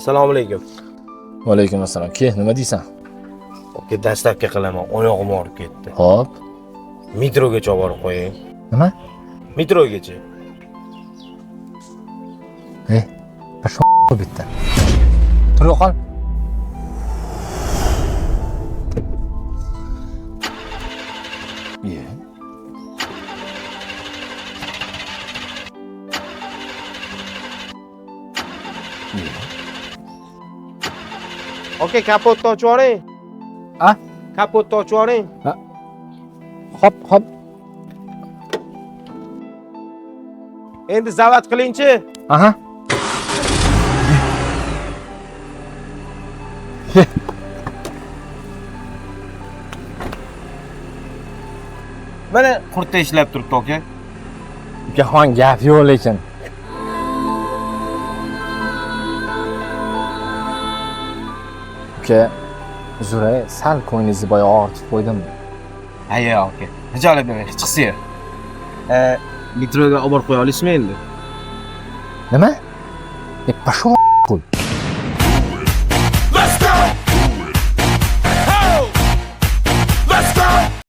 Assalomu alaykum. Va alaykum assalom. Ke, nima deysan? Oka, dastlabki qilaman, oyog'im og'rib ketdi. Xo'p. Metrogacha olib borib qo'ying. Nima? Metrogacha. Bir bitta. Tur qol. Ye. Oka, kapotni ochib yuboring. A? Kapotni ochib yuboring. Hop. Endi zavat qilingchi. Aha. Mana qurtda ishlab turibdi, oka. Ukaxon gap yo'q lekin. Uka, Zuray sal ko'nglingizni boya og'ritib qo'ydimmi? Hayya, oka. Hijolat bermang, chiqsin. Metroga olib borib qo'ya olasizmi endi? Nima? Pashon